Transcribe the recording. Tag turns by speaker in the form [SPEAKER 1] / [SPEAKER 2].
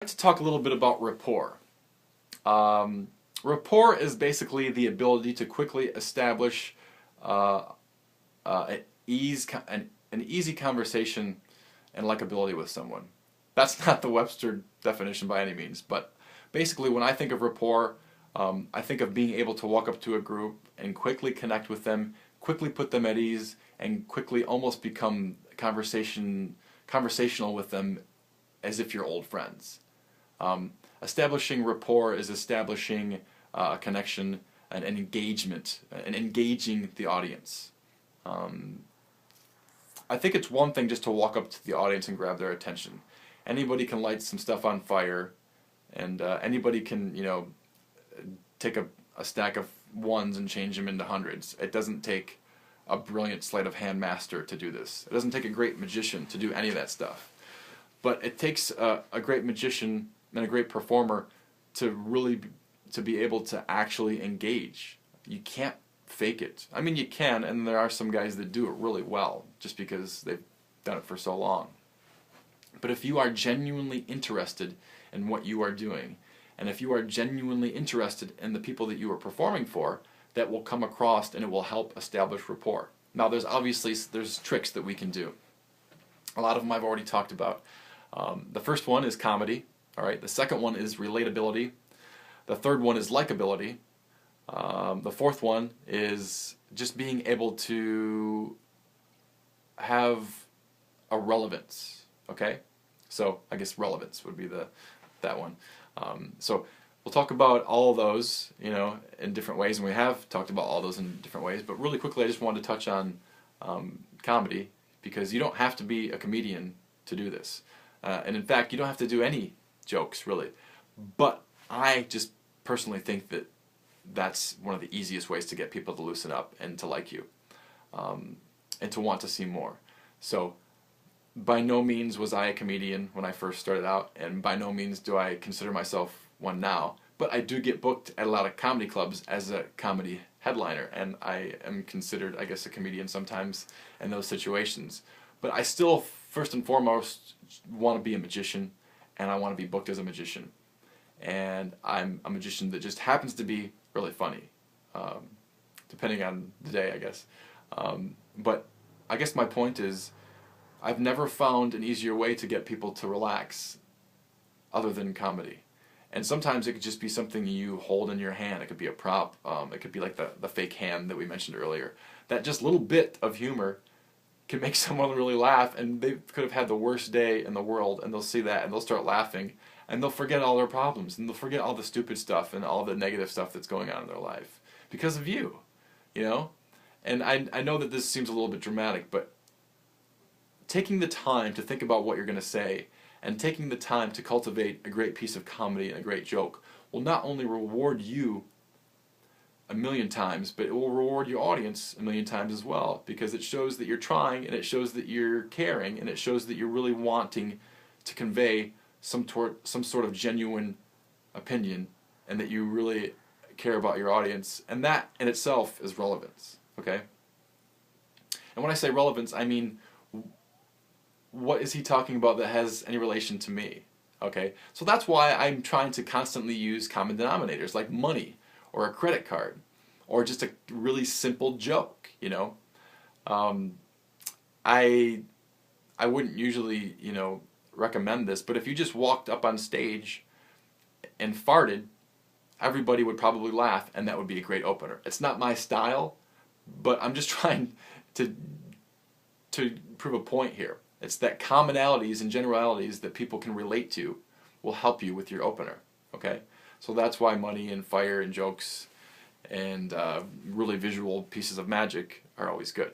[SPEAKER 1] I'd like to talk a little bit about rapport. Rapport is basically the ability to quickly establish uh, an easy conversation and likability with someone. That's not the Webster definition by any means, but basically when I think of rapport, I think of being able to walk up to a group and quickly connect with them, quickly put them at ease, and quickly almost become conversational with them as if you're old friends. Establishing rapport is establishing a connection and an engagement and engaging the audience. I think it's one thing just to walk up to the audience and grab their attention. Anybody can light some stuff on fire, and anybody can, take a stack of ones and change them into hundreds. It doesn't take a brilliant sleight of hand master to do this. It doesn't take a great magician to do any of that stuff. But it takes a great magician and a great performer to really to be able to actually engage. You can't fake it. I mean, you can, and there are some guys that do it really well just because they've done it for so long. But if you are genuinely interested in what you are doing, and if you are genuinely interested in the people that you are performing for, that will come across and it will help establish rapport. Now, there's tricks that we can do. A lot of them I've already talked about. The first one is comedy. All right. The second one is relatability. The third one is likability. The fourth one is just being able to have a relevance. Okay. So I guess relevance would be that one. So we'll talk about all of those, in different ways, and we have talked about all those in different ways. But really quickly, I just wanted to touch on comedy, because you don't have to be a comedian to do this. And in fact, you don't have to do any jokes, really. But I just personally think that that's one of the easiest ways to get people to loosen up and to like you, and to want to see more. So by no means was I a comedian when I first started out, and by no means do I consider myself one now. But I do get booked at a lot of comedy clubs as a comedy headliner, and I am considered, I guess, a comedian sometimes in those situations. But I still, first and foremost, want to be a magician, and I want to be booked as a magician. And I'm a magician that just happens to be really funny, depending on the day, I guess. But I guess my point is, I've never found an easier way to get people to relax other than comedy. And sometimes it could just be something you hold in your hand. It could be a prop. It could be like the fake hand that we mentioned earlier. That just little bit of humor can make someone really laugh, and they could have had the worst day in the world, and they'll see that, and they'll start laughing, and they'll forget all their problems, and they'll forget all the stupid stuff and all the negative stuff that's going on in their life because of you, And I know that this seems a little bit dramatic, but taking the time to think about what you're going to say and taking the time to cultivate a great piece of comedy and a great joke will not only reward you a million times, but it will reward your audience a million times as well, because it shows that you're trying, and it shows that you're caring, and it shows that you're really wanting to convey some sort of genuine opinion, and that you really care about your audience, and that in itself is relevance. Okay? And when I say relevance, I mean, what is he talking about that has any relation to me? Okay? So that's why I'm trying to constantly use common denominators like money or a credit card or just a really simple joke, I wouldn't usually, recommend this, but if you just walked up on stage and farted, everybody would probably laugh, and that would be a great opener. It's not my style, but I'm just trying to prove a point here. It's that commonalities and generalities that people can relate to will help you with your opener. Okay? So that's why money and fire and jokes and really visual pieces of magic are always good.